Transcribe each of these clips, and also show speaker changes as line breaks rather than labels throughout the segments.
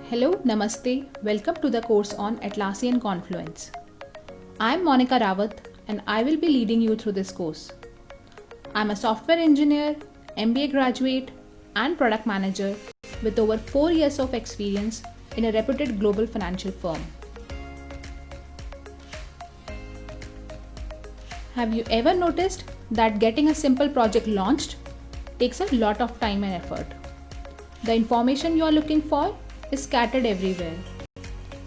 Hello, Namaste. Welcome to the course on Atlassian Confluence. I am Monica Rawat and I will be leading you through this course. I am a software engineer, MBA graduate, and product manager with over 4 years of experience in a reputed global financial firm. Have you ever noticed that getting a simple project launched takes a lot of time and effort? The information you are looking for is scattered everywhere,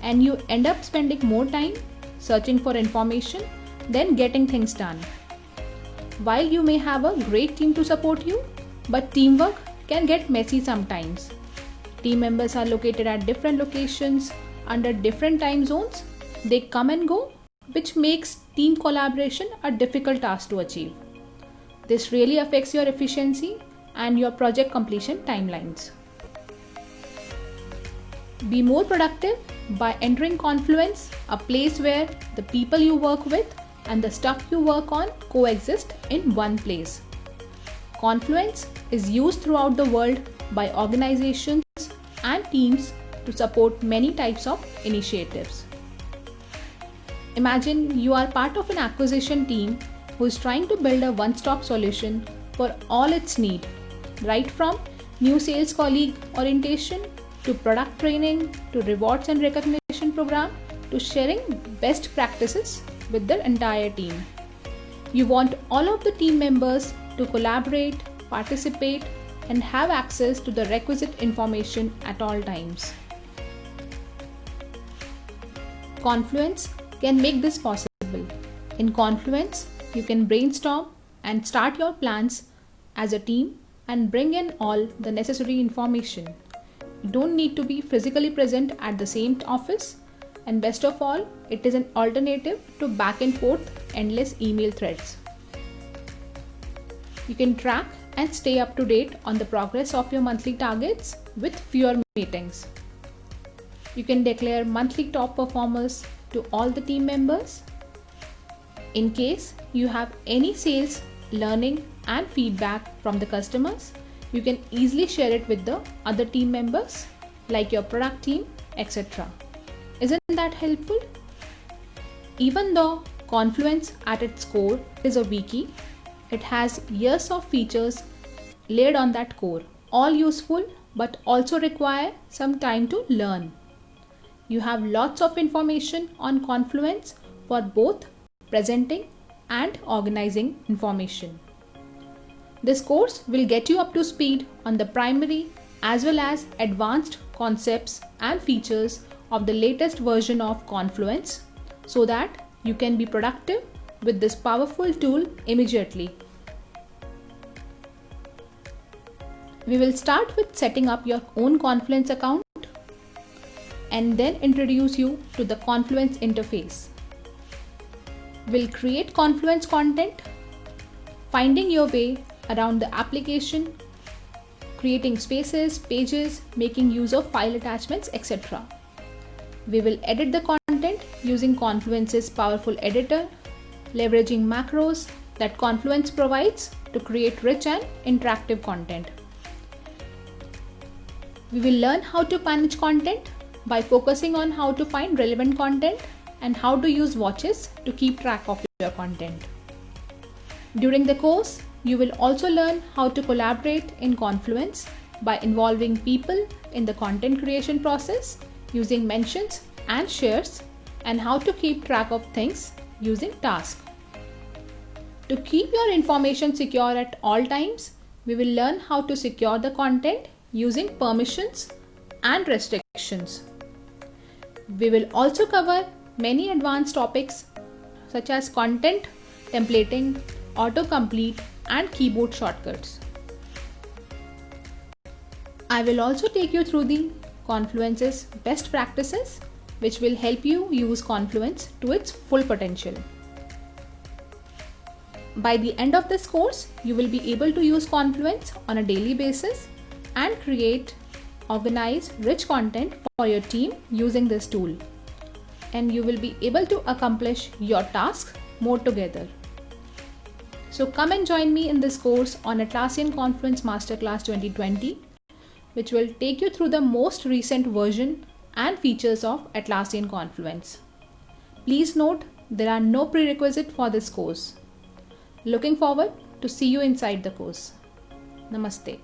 and you end up spending more time searching for information than getting things done. While you may have a great team to support you, but teamwork can get messy sometimes. Team members are located at different locations under different time zones. They come and go, which makes team collaboration a difficult task to achieve. This really affects your efficiency and your project completion timelines. Be more productive by entering Confluence, a place where the people you work with and the stuff you work on coexist in one place. Confluence is used throughout the world by organizations and teams to support many types of initiatives. Imagine you are part of an acquisition team who is trying to build a one-stop solution for all its needs, right from new sales colleague orientation to product training, to rewards and recognition program, to sharing best practices with the entire team. You want all of the team members to collaborate, participate, and have access to the requisite information at all times. Confluence can make this possible. In Confluence, you can brainstorm and start your plans as a team and bring in all the necessary information. You don't need to be physically present at the same office, and best of all, it is an alternative to back and forth endless email threads. You can track and stay up to date on the progress of your monthly targets with fewer meetings. You can declare monthly top performers to all the team members. In case you have any sales, learning, and feedback from the customers, you can easily share it with the other team members like your product team, etc. Isn't that helpful? Even though Confluence at its core is a wiki, it has years of features laid on that core, all useful but also require some time to learn. You have lots of information on Confluence for both presenting and organizing information. This course will get you up to speed on the primary as well as advanced concepts and features of the latest version of Confluence so that you can be productive with this powerful tool immediately. We will start with setting up your own Confluence account and then introduce you to the Confluence interface. We'll create Confluence content, finding your way around the application, creating spaces, pages, making use of file attachments, etc. We will edit the content using Confluence's powerful editor, leveraging macros that Confluence provides to create rich and interactive content. We will learn how to manage content by focusing on how to find relevant content and how to use watches to keep track of your content. During the course, you will also learn how to collaborate in Confluence by involving people in the content creation process using mentions and shares, and how to keep track of things using tasks. To keep your information secure at all times, we will learn how to secure the content using permissions and restrictions. We will also cover many advanced topics such as content templating, autocomplete, and keyboard shortcuts. I will also take you through the Confluence's best practices, which will help you use Confluence to its full potential. By the end of this course, you will be able to use Confluence on a daily basis and create, organize rich content for your team using this tool. And you will be able to accomplish your tasks more together. So come and join me in this course on Atlassian Confluence Masterclass 2020, which will take you through the most recent version and features of Atlassian Confluence. Please note, there are no prerequisites for this course. Looking forward to see you inside the course. Namaste.